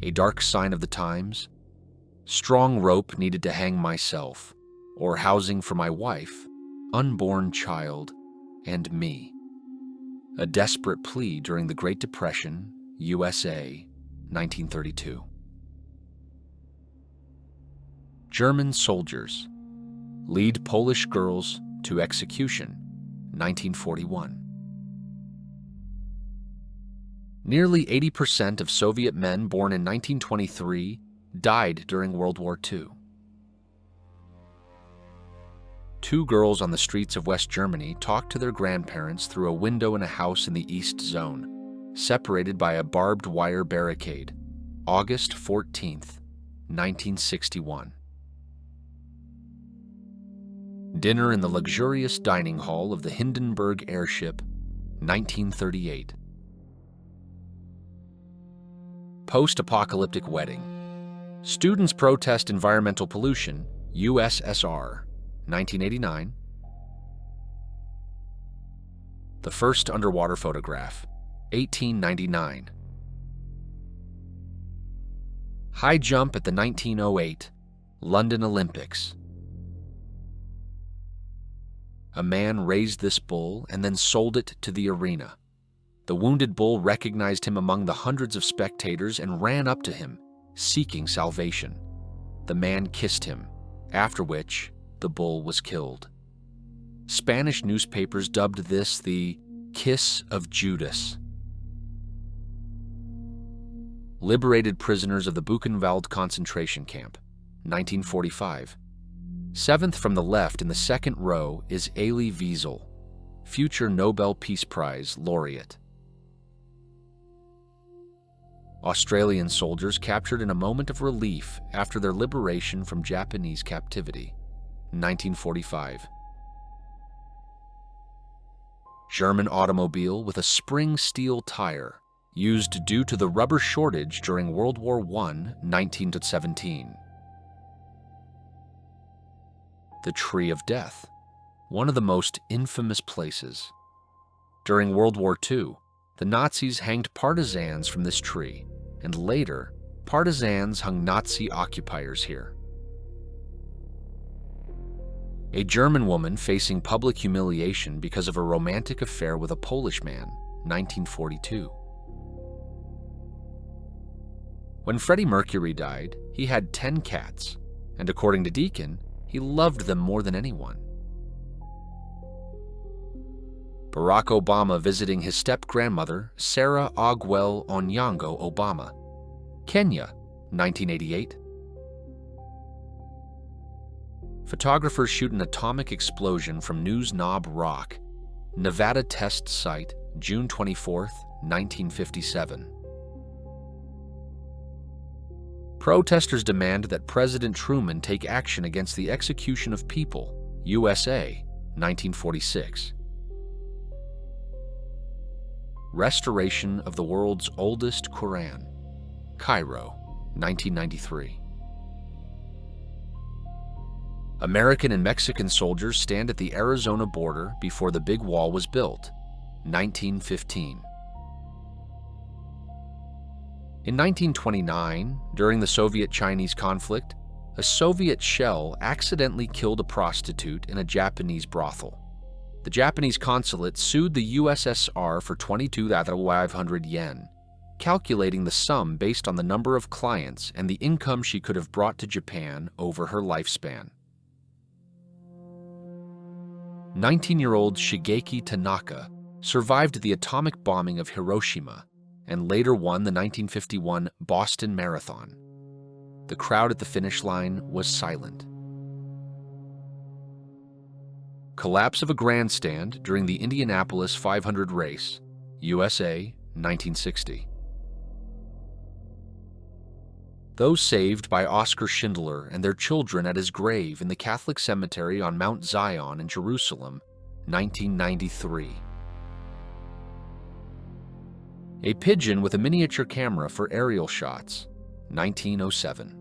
A dark sign of the times, strong rope needed to hang myself, or housing for my wife, unborn child, and me. A desperate plea during the Great Depression, USA, 1932. German soldiers lead Polish girls to execution, 1941. Nearly 80% of Soviet men born in 1923 died during World War II. 2 girls on the streets of West Germany talked to their grandparents through a window in a house in the East Zone, separated by a barbed wire barricade, August 14, 1961. Dinner in the luxurious dining hall of the Hindenburg airship, 1938. Post-apocalyptic wedding. Students protest environmental pollution, USSR, 1989. The first underwater photograph, 1899. High jump at the 1908 London Olympics. A man raised this bull and then sold it to the arena. The wounded bull recognized him among the hundreds of spectators and ran up to him, seeking salvation. The man kissed him, after which the bull was killed. Spanish newspapers dubbed this the Kiss of Judas. Liberated prisoners of the Buchenwald concentration camp, 1945. Seventh from the left in the second row is Elie Wiesel, future Nobel Peace Prize laureate. Australian soldiers captured in a moment of relief after their liberation from Japanese captivity, 1945. German automobile with a spring steel tire, used due to the rubber shortage during World War I, 1917. The Tree of Death, one of the most infamous places. During World War II, the Nazis hanged partisans from this tree, and later, partisans hung Nazi occupiers here. A German woman facing public humiliation because of a romantic affair with a Polish man, 1942. When Freddie Mercury died, he had 10 cats, and according to Deacon, he loved them more than anyone. Barack Obama visiting his step-grandmother, Sarah Ogwell Onyango Obama, Kenya, 1988. Photographers shoot an atomic explosion from News Knob Rock, Nevada test site, June 24, 1957. Protesters demand that President Truman take action against the execution of people, USA, 1946. Restoration of the world's oldest Quran, Cairo, 1993. American and Mexican soldiers stand at the Arizona border before the Big Wall was built, 1915. In 1929, during the Soviet-Chinese conflict, a Soviet shell accidentally killed a prostitute in a Japanese brothel. The Japanese consulate sued the USSR for 22,500 yen, calculating the sum based on the number of clients and the income she could have brought to Japan over her lifespan. 19-year-old Shigeki Tanaka survived the atomic bombing of Hiroshima and later won the 1951 Boston Marathon. The crowd at the finish line was silent. Collapse of a grandstand during the Indianapolis 500 race, USA, 1960. Those saved by Oskar Schindler and their children at his grave in the Catholic cemetery on Mount Zion in Jerusalem, 1993. A pigeon with a miniature camera for aerial shots, 1907.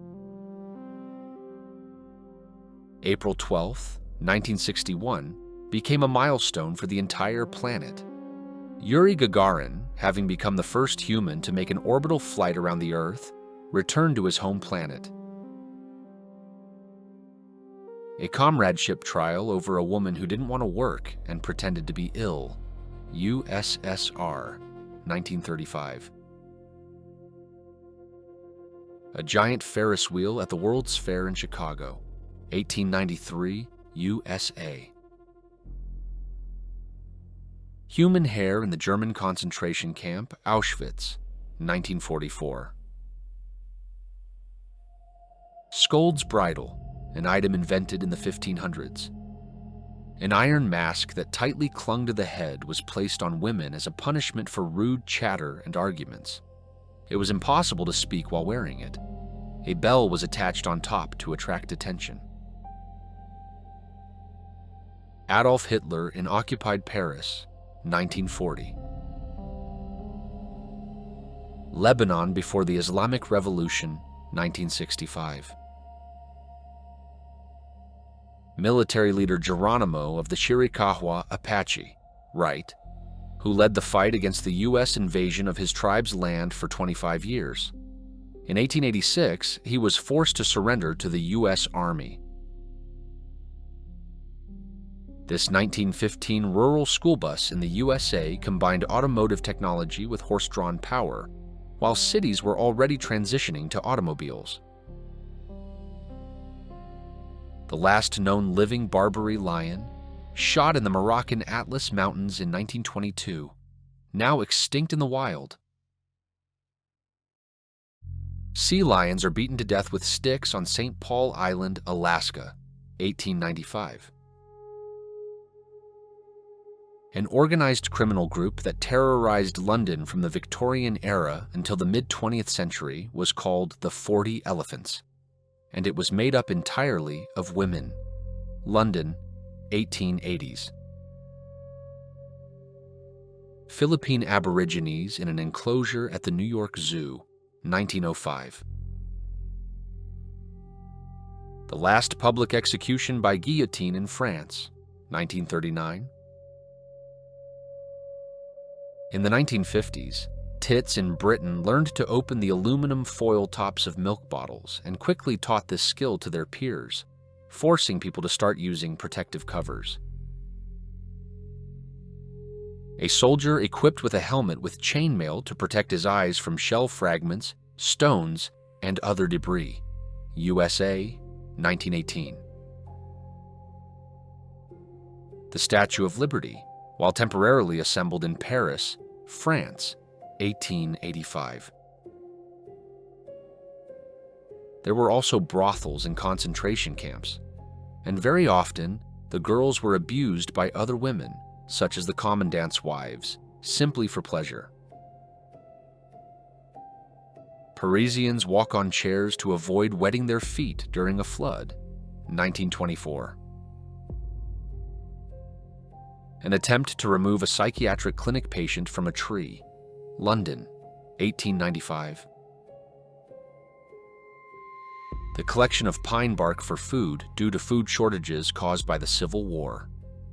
April 12, 1961, became a milestone for the entire planet. Yuri Gagarin, having become the first human to make an orbital flight around the Earth, returned to his home planet. A comradeship trial over a woman who didn't want to work and pretended to be ill. USSR, 1935. A giant Ferris wheel at the World's Fair in Chicago, 1893, USA. Human hair in the German concentration camp, Auschwitz, 1944. Scold's bridle, an item invented in the 1500s. An iron mask that tightly clung to the head was placed on women as a punishment for rude chatter and arguments. It was impossible to speak while wearing it. A bell was attached on top to attract attention. Adolf Hitler in occupied Paris, 1940. Lebanon before the Islamic Revolution, 1965. Military leader Geronimo of the Chiricahua Apache, right, who led the fight against the U.S. invasion of his tribe's land for 25 years. In 1886, he was forced to surrender to the U.S. Army. This 1915 rural school bus in the USA combined automotive technology with horse-drawn power, while cities were already transitioning to automobiles. The last known living Barbary lion, shot in the Moroccan Atlas Mountains in 1922, now extinct in the wild. Sea lions are beaten to death with sticks on St. Paul Island, Alaska, 1895. An organized criminal group that terrorized London from the Victorian era until the mid-20th century was called the 40 Elephants, and it was made up entirely of women. London, 1880s. Philippine Aborigines in an enclosure at the New York Zoo, 1905. The last public execution by guillotine in France, 1939. In the 1950s, tits in Britain learned to open the aluminum foil tops of milk bottles and quickly taught this skill to their peers, forcing people to start using protective covers. A soldier equipped with a helmet with chainmail to protect his eyes from shell fragments, stones, and other debris. USA, 1918. The Statue of Liberty, while temporarily assembled in Paris, France, 1885. There were also brothels in concentration camps, and very often the girls were abused by other women, such as the commandant's wives, simply for pleasure. Parisians walk on chairs to avoid wetting their feet during a flood, 1924. An attempt to remove a psychiatric clinic patient from a tree, London, 1895. The collection of pine bark for food due to food shortages caused by the Civil War,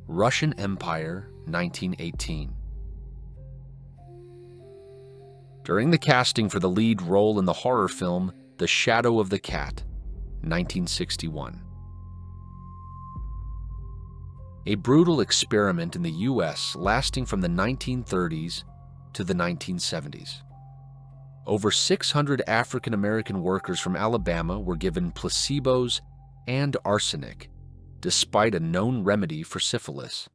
Russian Empire, 1918. During the casting for the lead role in the horror film The Shadow of the Cat, 1961. A brutal experiment in the U.S. lasting from the 1930s to the 1970s. Over 600 African American workers from Alabama were given placebos and arsenic, despite a known remedy for syphilis.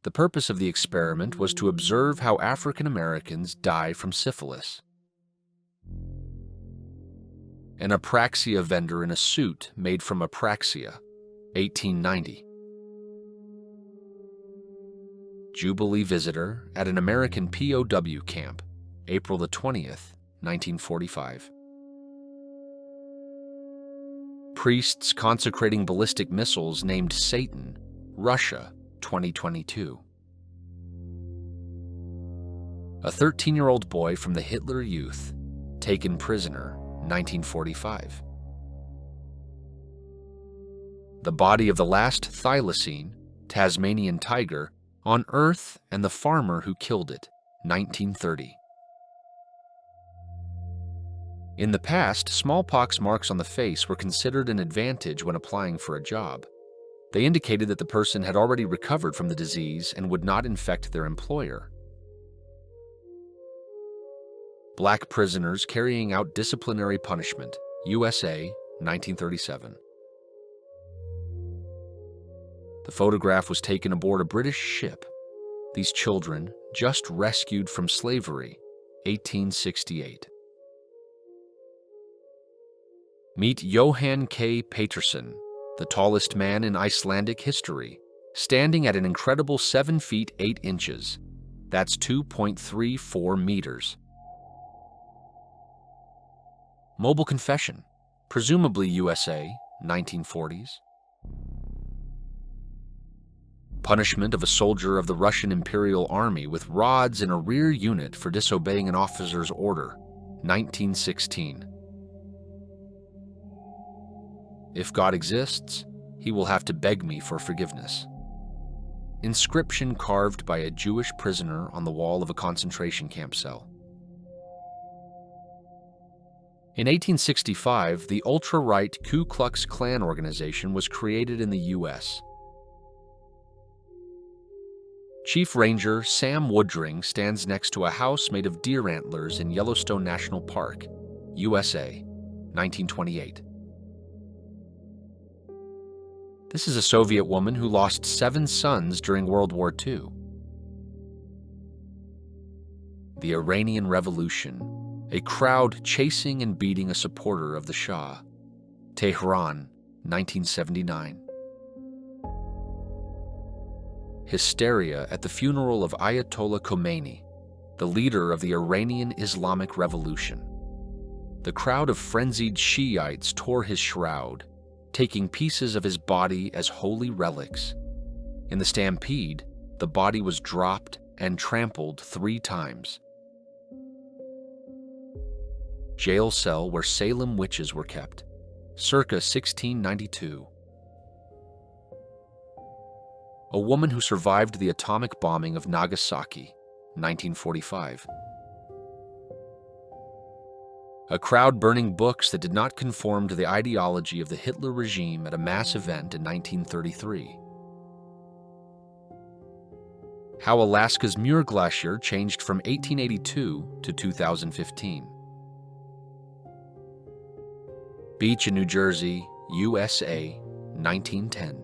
The purpose of the experiment was to observe how African Americans die from syphilis. An apraxia vendor in a suit made from apraxia, 1890. Jubilee visitor at an American POW camp, April the 20th, 1945. Priests consecrating ballistic missiles named Satan, Russia, 2022. A 13-year-old boy from the Hitler Youth, taken prisoner, 1945. The body of the last thylacine, Tasmanian tiger, on Earth and the farmer who killed it, 1930. In the past, smallpox marks on the face were considered an advantage when applying for a job. They indicated that the person had already recovered from the disease and would not infect their employer. Black prisoners carrying out disciplinary punishment, USA, 1937. The photograph was taken aboard a British ship. These children, just rescued from slavery, 1868. Meet Johan K. Paterson, the tallest man in Icelandic history, standing at an incredible 7 feet 8 inches. That's 2.34 meters. Mobile confession, presumably USA, 1940s. Punishment of a soldier of the Russian Imperial Army with rods in a rear unit for disobeying an officer's order, 1916. If God exists, he will have to beg me for forgiveness. Inscription carved by a Jewish prisoner on the wall of a concentration camp cell. In 1865, the ultra-right Ku Klux Klan organization was created in the U.S. Chief Ranger Sam Woodring stands next to a house made of deer antlers in Yellowstone National Park, USA, 1928. This is a Soviet woman who lost 7 sons during World War II. The Iranian Revolution, a crowd chasing and beating a supporter of the Shah. Tehran, 1979. Hysteria at the funeral of Ayatollah Khomeini, the leader of the Iranian Islamic Revolution. The crowd of frenzied Shiites tore his shroud, taking pieces of his body as holy relics. In the stampede, the body was dropped and trampled 3 times. Jail cell where Salem witches were kept, circa 1692. A woman who survived the atomic bombing of Nagasaki, 1945. A crowd burning books that did not conform to the ideology of the Hitler regime at a mass event in 1933. How Alaska's Muir Glacier changed from 1882 to 2015. Beach in New Jersey, USA, 1910.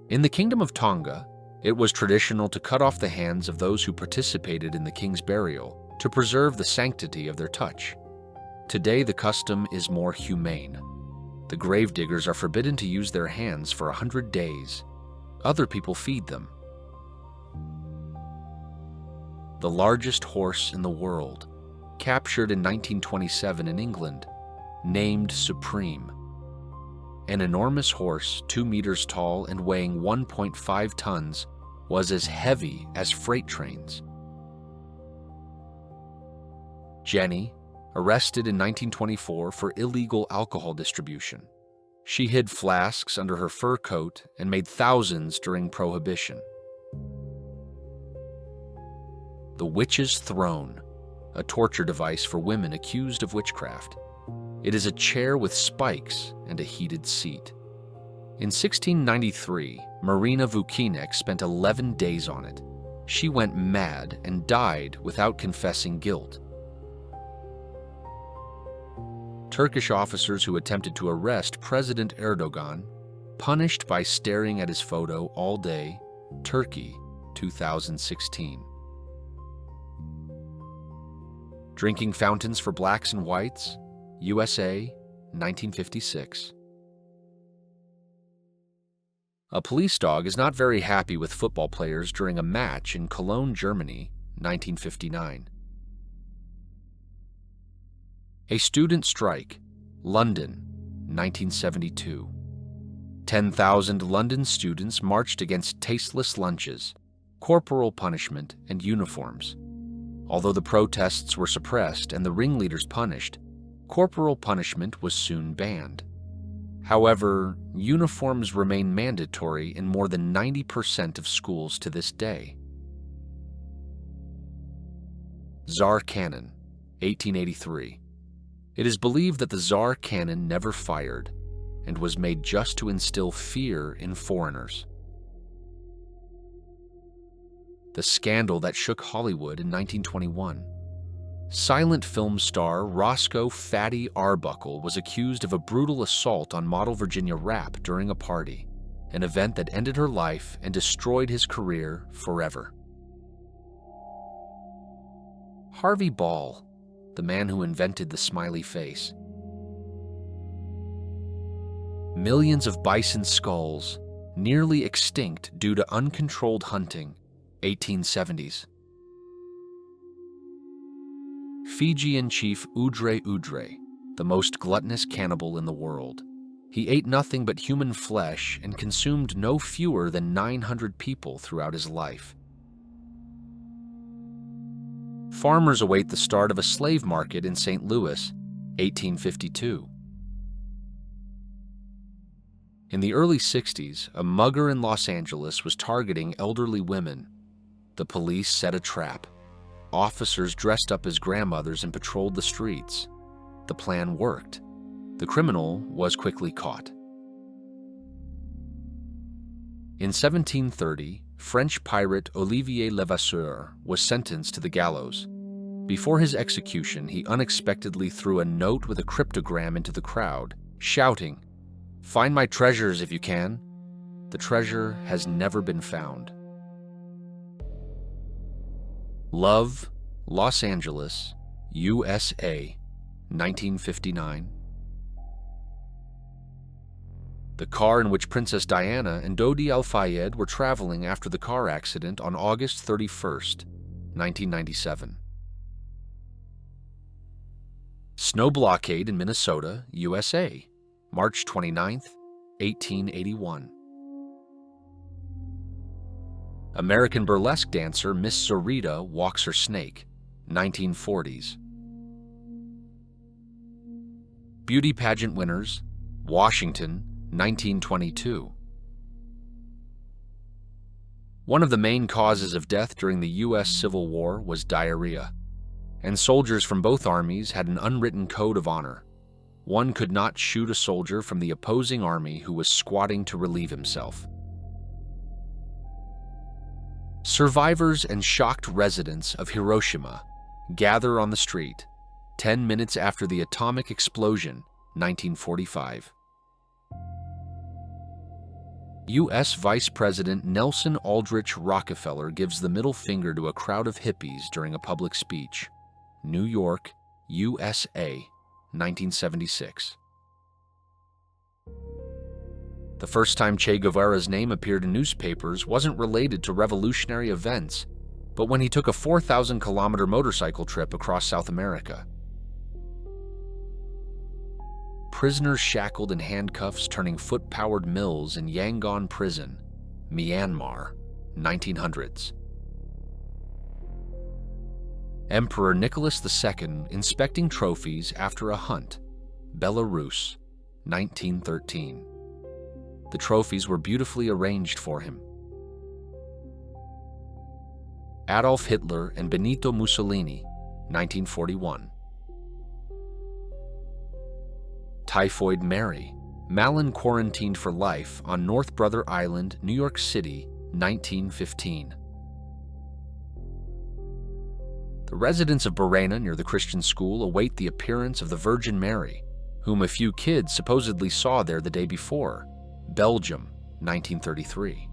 In the Kingdom of Tonga, it was traditional to cut off the hands of those who participated in the king's burial to preserve the sanctity of their touch. Today, the custom is more humane. The gravediggers are forbidden to use their hands for 100 days. Other people feed them. The largest horse in the world, captured in 1927 in England, named Supreme. An enormous horse, 2 meters tall and weighing 1.5 tons, was as heavy as freight trains. Jenny, arrested in 1924 for illegal alcohol distribution. She hid flasks under her fur coat and made thousands during Prohibition. The Witch's Throne, a torture device for women accused of witchcraft. It is a chair with spikes and a heated seat. In 1693, Marina Vukinek spent 11 days on it. She went mad and died without confessing guilt. Turkish officers who attempted to arrest President Erdogan, punished by staring at his photo all day, Turkey, 2016. Drinking fountains for blacks and whites, USA, 1956. A police dog is not very happy with football players during a match in Cologne, Germany, 1959. A student strike, London, 1972. 10,000 London students marched against tasteless lunches, corporal punishment, and uniforms. Although the protests were suppressed and the ringleaders punished, corporal punishment was soon banned. However, uniforms remain mandatory in more than 90% of schools to this day. Tsar Cannon, 1883. It is believed that the Tsar cannon never fired and was made just to instill fear in foreigners. The scandal that shook Hollywood in 1921. Silent film star Roscoe "Fatty" Arbuckle was accused of a brutal assault on model Virginia Rapp during a party, an event that ended her life and destroyed his career forever. Harvey Ball, the man who invented the smiley face. Millions of bison skulls, nearly extinct due to uncontrolled hunting, 1870s. Fijian chief Udre Udre, the most gluttonous cannibal in the world. He ate nothing but human flesh and consumed no fewer than 900 people throughout his life. Farmers await the start of a slave market in St. Louis, 1852. In the early 60s, a mugger in Los Angeles was targeting elderly women. The police set a trap. Officers dressed up as grandmothers and patrolled the streets. The plan worked. The criminal was quickly caught. In 1730, French pirate Olivier Levasseur was sentenced to the gallows. Before his execution, he unexpectedly threw a note with a cryptogram into the crowd, shouting, "Find my treasures if you can." The treasure has never been found. Love, Los Angeles, USA, 1959. The car in which Princess Diana and Dodi Al-Fayed were traveling after the car accident on August 31st, 1997. Snow blockade in Minnesota, USA, March 29th, 1881. American burlesque dancer Miss Zorita walks her snake, 1940s. Beauty pageant winners, Washington, 1922. One of the main causes of death during the U.S. Civil War was diarrhea, and soldiers from both armies had an unwritten code of honor. One could not shoot a soldier from the opposing army who was squatting to relieve himself. Survivors and shocked residents of Hiroshima gather on the street 10 minutes after the atomic explosion, 1945. U.S. Vice President Nelson Aldrich Rockefeller gives the middle finger to a crowd of hippies during a public speech, New York, USA, 1976. The first time Che Guevara's name appeared in newspapers wasn't related to revolutionary events, but when he took a 4,000-kilometer motorcycle trip across South America. Prisoners shackled in handcuffs turning foot-powered mills in Yangon Prison, Myanmar, 1900s. Emperor Nicholas II inspecting trophies after a hunt, Belarus, 1913. The trophies were beautifully arranged for him. Adolf Hitler and Benito Mussolini, 1941. Typhoid Mary, Malin quarantined for life on North Brother Island, New York City, 1915. The residents of Borena near the Christian school await the appearance of the Virgin Mary, whom a few kids supposedly saw there the day before, Belgium, 1933.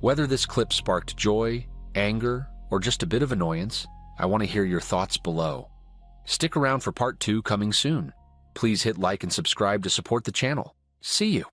Whether this clip sparked joy, anger, or just a bit of annoyance, I want to hear your thoughts below. Stick around for part 2 coming soon. Please hit like and subscribe to support the channel. See you!